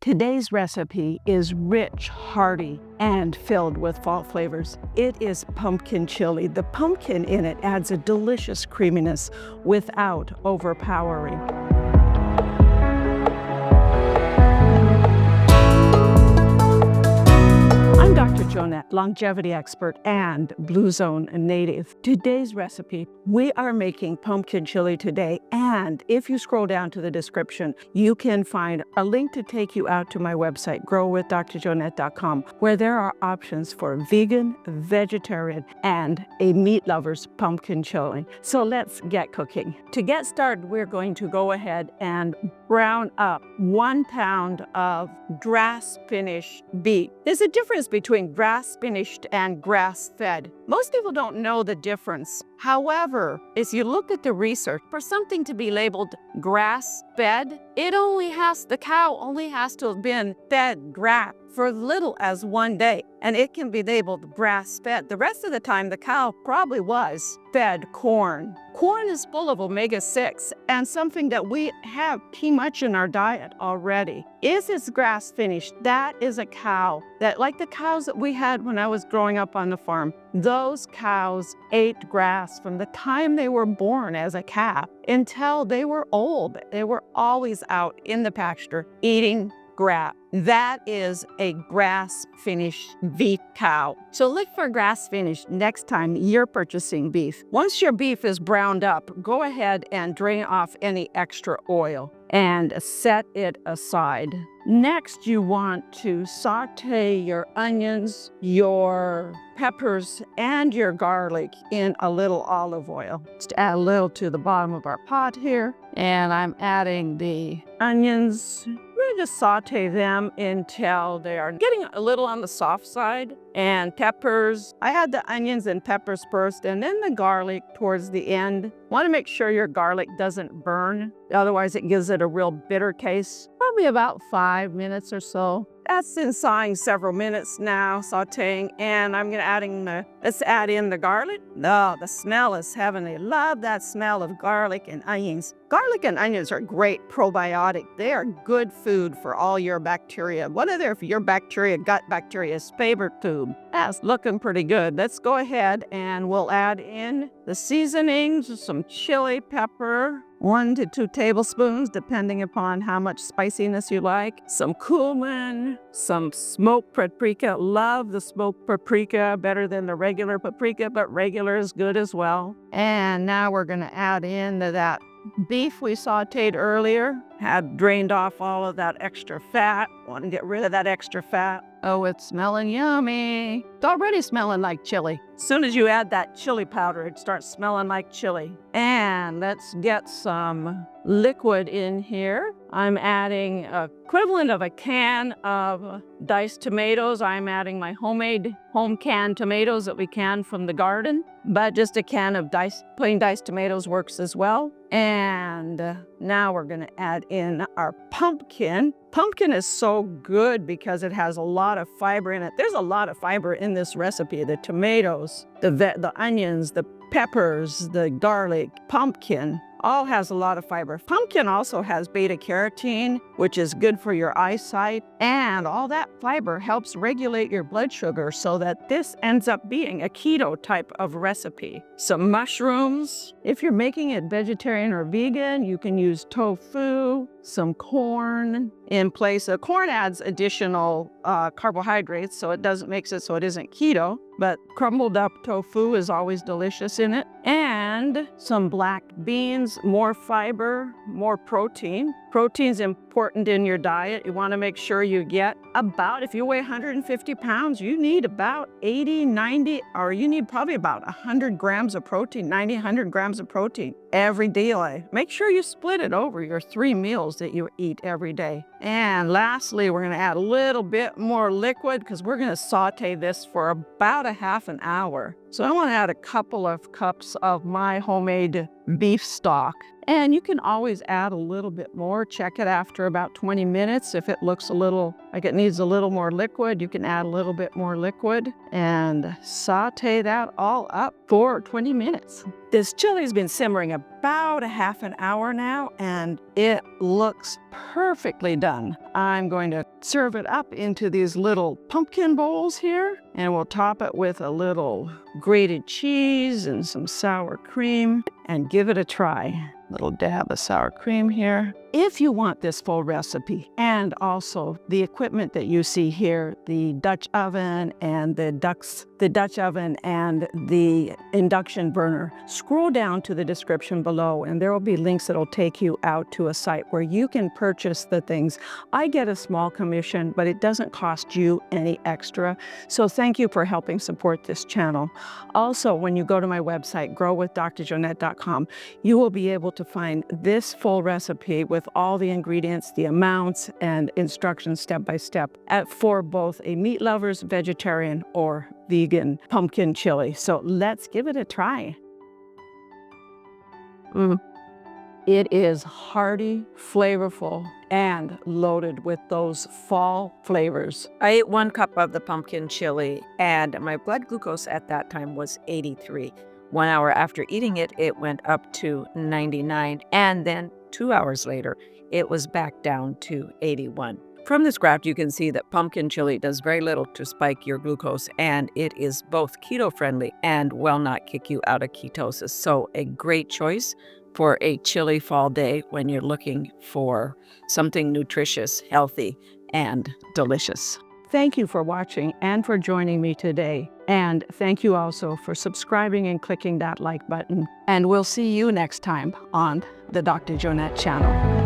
Today's recipe is rich, hearty, and filled with fall flavors. It is pumpkin chili. The pumpkin in it adds a delicious creaminess without overpowering. I'm Dr. Joanette, longevity expert and Blue Zone native. Today's recipe, we are making pumpkin chili today, and if you scroll down to the description, you can find a link to take you out to my website, growwithdrjoanette.com, where there are options for vegan, vegetarian, and a meat lover's pumpkin chili. So let's get cooking. To get started, we're going to go ahead and brown up 1 pound of grass-finished beef. There's a difference between grass-finished and grass-fed. Most people don't know the difference. However, if you look at the research, for something to be labeled grass-fed, the cow only has to have been fed grass for as little as 1 day, and it can be labeled grass-fed. The rest of the time, the cow probably was fed corn. Corn is full of omega-6 and something that we have pretty much in our diet already. If it's grass-finished, that is a cow that, like the cows that we had when I was growing up on the farm, those cows ate grass from the time they were born as a calf until they were old. They were always out in the pasture eating grass. That is a grass-finished beef cow. So look for grass-finished next time you're purchasing beef. Once your beef is browned up, go ahead and drain off any extra oil and set it aside. Next, you want to saute your onions, your peppers, and your garlic in a little olive oil. Just add a little to the bottom of our pot here. And I'm adding the onions. We're going to saute them until they are getting a little on the soft side. And peppers, I add the onions and peppers first, and then the garlic towards the end. Want to make sure your garlic doesn't burn, otherwise it gives it a real bitter taste. Probably about 5 minutes or so. That's been sawing several minutes now, sauteing, and I'm gonna let's add in the garlic. No, the smell is heavenly. Love that smell of garlic and onions. Garlic and onions are great probiotic. They are good food for all your bacteria. One of your bacteria, gut bacteria's favorite food. That's looking pretty good. Let's go ahead and we'll add in the seasonings, some chili pepper, 1 to 2 tablespoons, depending upon how much spiciness you like. Some cumin, some smoked paprika. Love the smoked paprika, better than the regular paprika, but regular is good as well. And now we're gonna add in that beef we sauteed earlier. Had drained off all of that extra fat. Want to get rid of that extra fat. Oh, it's smelling yummy. It's already smelling like chili. As soon as you add that chili powder, it starts smelling like chili. And let's get some liquid in here. I'm adding equivalent of a can of diced tomatoes. I'm adding my homemade home canned tomatoes that we can from the garden, but just a can of plain diced tomatoes works as well. And now we're gonna add in our pumpkin. Pumpkin is so good because it has a lot of fiber in it. There's a lot of fiber in this recipe. The tomatoes, the onions, the peppers, the garlic, pumpkin, all has a lot of fiber. Pumpkin also has beta carotene, which is good for your eyesight, and all that fiber helps regulate your blood sugar so that this ends up being a keto type of recipe. Some mushrooms. If you're making it vegetarian or vegan, you can use tofu, some corn in place. Corn adds additional carbohydrates, so it makes it so it isn't keto, but crumbled up tofu is always delicious in it. And some black beans, more fiber, more protein. Protein's important in your diet. You want to make sure you get about, if you weigh 150 pounds, you need about 80, 90, or you need probably about 100 grams of protein, 90, 100 grams of protein every day. Make sure you split it over your 3 meals that you eat every day. And lastly, we're going to add a little bit more liquid because we're going to saute this for about a half an hour. So I want to add a couple of cups of my homemade beef stock. And you can always add a little bit more. Check it after about 20 minutes. If it looks a little like it needs a little more liquid, you can add a little bit more liquid and saute that all up for 20 minutes. This chili's been simmering about a half an hour now, and it looks perfectly done. I'm going to serve it up into these little pumpkin bowls here, and we'll top it with a little grated cheese and some sour cream and give it a try. Little dab of sour cream here. If you want this full recipe and also the equipment that you see here, the Dutch oven and the Dutch oven and the induction burner, scroll down to the description below and there will be links that'll take you out to a site where you can purchase the things. I get a small commission, but it doesn't cost you any extra. So thank you for helping support this channel. Also, when you go to my website, growwithdrjoanette.com, you will be able to find this full recipe with all the ingredients, the amounts, and instructions step by step for both a meat lover's vegetarian or vegan pumpkin chili. So let's give it a try. It is hearty, flavorful, and loaded with those fall flavors. I ate 1 cup of the pumpkin chili, and my blood glucose at that time was 83. 1 hour after eating it, it went up to 99, and then 2 hours later, it was back down to 81. From this graph, you can see that pumpkin chili does very little to spike your glucose, and it is both keto-friendly and will not kick you out of ketosis. So a great choice for a chilly fall day when you're looking for something nutritious, healthy, and delicious. Thank you for watching and for joining me today. And thank you also for subscribing and clicking that like button. And we'll see you next time on the Dr. Joanette channel.